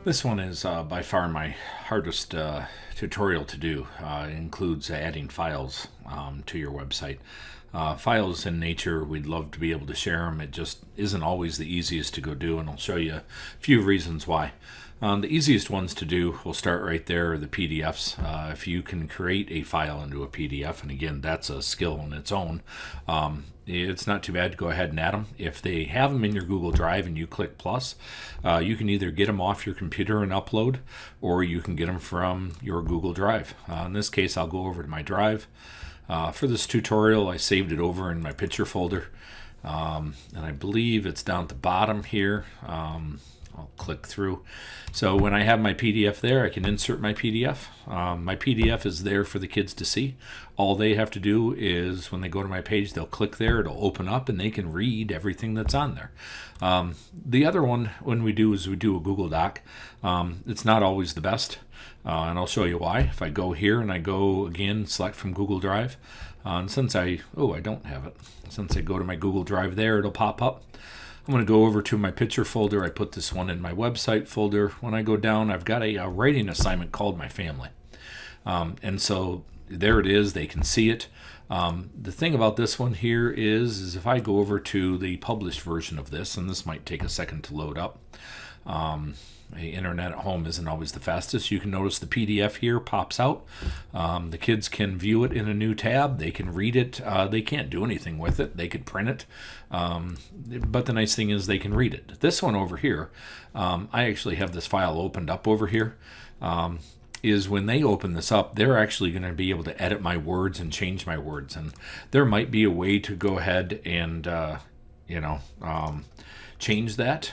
This one is by far my hardest tutorial to do. It includes adding files to your website. Files in nature, we'd love to be able to share them. It just isn't always the easiest to go do, and I'll show you a few reasons why. The easiest ones to do, we'll start right there, are the PDFs. If you can create a file into a PDF, and again, that's a skill in its own, it's not too bad to go ahead and add them. If they have them in your Google Drive and you click plus, you can either get them off your computer and upload, or you can get them from your Google Drive. In this case, I'll go over to my Drive. For this tutorial, I saved it over in my picture folder, and I believe it's down at the bottom here. I'll click through. So when I have my PDF there, I can insert my PDF. My PDF is there for the kids to see. All they have to do is when they go to my page, they'll click there, it'll open up, and they can read everything that's on there. The other one, when we do, is we do a Google Doc. It's not always the best, and I'll show you why. If I go here and I go again, select from Google Drive, and since I don't have it. Since I go to my Google Drive there, it'll pop up. I'm going to go over to my picture folder. I put this one in my website folder. When I go down, I've got a writing assignment called My Family. And so there it is. They can see it. The thing about this one here is if I go over to the published version of this, and this might take a second to load up. The internet at home isn't always the fastest. You can notice the PDF here pops out. The kids can view it in a new tab. They can read it. They can't do anything with it. They could print it. But the nice thing is they can read it. This one over here, I actually have this file opened up over here. Is when they open this up, they're actually going to be able to edit my words and change my words. And there might be a way to go ahead and, change that.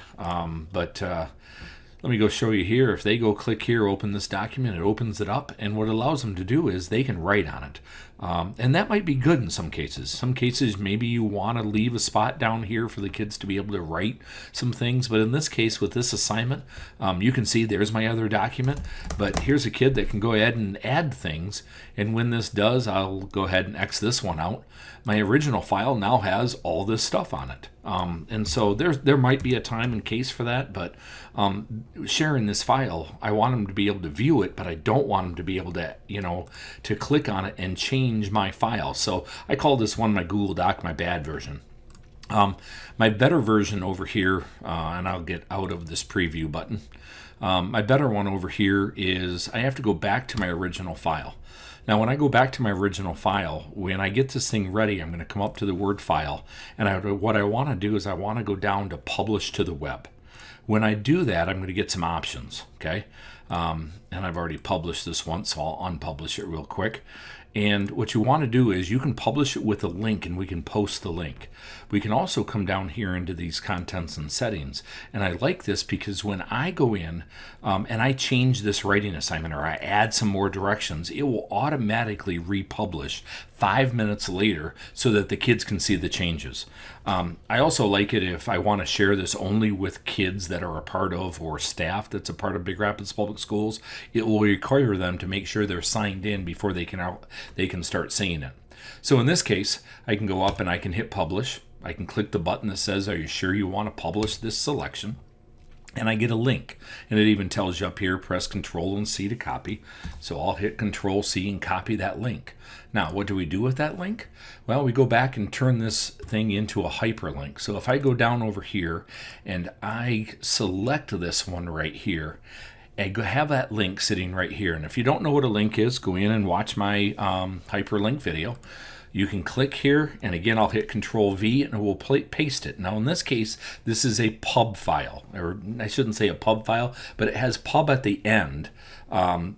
Let me go show you here. If they go click here, open this document, it opens it up, and what it allows them to do is they can write on it. And that might be good in some cases. Some cases, maybe you want to leave a spot down here for the kids to be able to write some things. But in this case, with this assignment, you can see there's my other document. But here's a kid that can go ahead and add things. And when this does, I'll go ahead and X this one out. My original file now has all this stuff on it. And so there might be a time and case for that, but sharing this file, I want them to be able to view it, but I don't want them to be able to, to click on it and change my file. So I call this one my Google Doc, my bad version. My better version over here, and I'll get out of this preview button. My better one over here is I have to go back to my original file. Now, when I go back to my original file, when I get this thing ready, I'm going to come up to the Word file. And what I want to do is I want to go down to Publish to the Web. When I do that, I'm going to get some options, okay? And I've already published this once, so I'll unpublish it real quick. And what you want to do is you can publish it with a link, and we can post the link. We can also come down here into these contents and settings. And I like this because when I go in and I change this writing assignment, or I add some more directions, it will automatically republish 5 minutes later so that the kids can see the changes. I also like it if I want to share this only with kids that are a part of, or staff that's a part of Big Rapids Public Schools. It will require them to make sure they're signed in before they can start seeing it. So in this case, I can go up and I can hit publish. I can click the button that says, are you sure you want to publish this selection? And I get a link, and it even tells you up here, press Control and C to copy. So I'll hit Control C and copy that link. Now, what do we do with that link? Well, we go back and turn this thing into a hyperlink. So if I go down over here and I select this one right here, and have that link sitting right here. And if you don't know what a link is, go in and watch my hyperlink video. You can click here, and again, I'll hit Control V, and it will paste it. Now, in this case, this is a pub file, or I shouldn't say a pub file, but it has pub at the end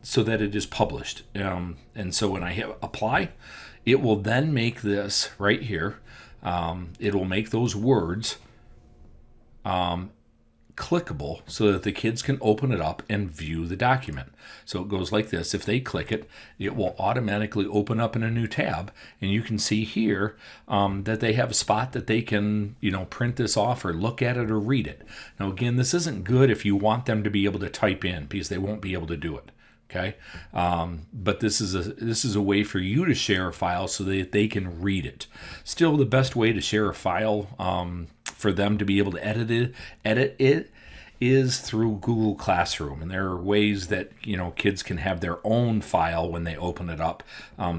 so that it is published. And so when I hit Apply, it will then make this right here. It will make those words clickable so that the kids can open it up and view the document. So it goes like this. If they click it, it will automatically open up in a new tab, and you can see here that they have a spot that they can, print this off or look at it or read it. Now again, this isn't good if you want them to be able to type in, because they won't be able to do it. Okay, but this is a way for you to share a file so that they can read it. Still, the best way to share a file for them to be able to edit it is through Google Classroom. And there are ways that, kids can have their own file when they open it up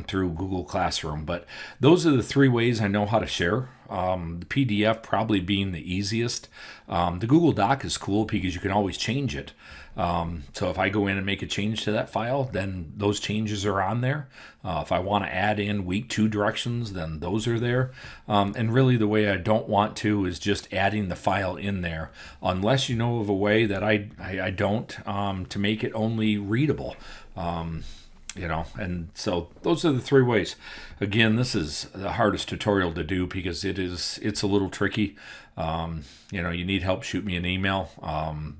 through Google Classroom. But those are the three ways I know how to share. The PDF probably being the easiest. The Google Doc is cool because you can always change it. So if I go in and make a change to that file, then those changes are on there. If I want to add in week 2 directions, then those are there. And really the way I don't want to is just adding the file in there, unless you know of a way that I don't, to make it only readable. And so those are the three ways. Again, this is the hardest tutorial to do because it's a little tricky. You need help, shoot me an email.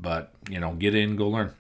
But get in, go learn.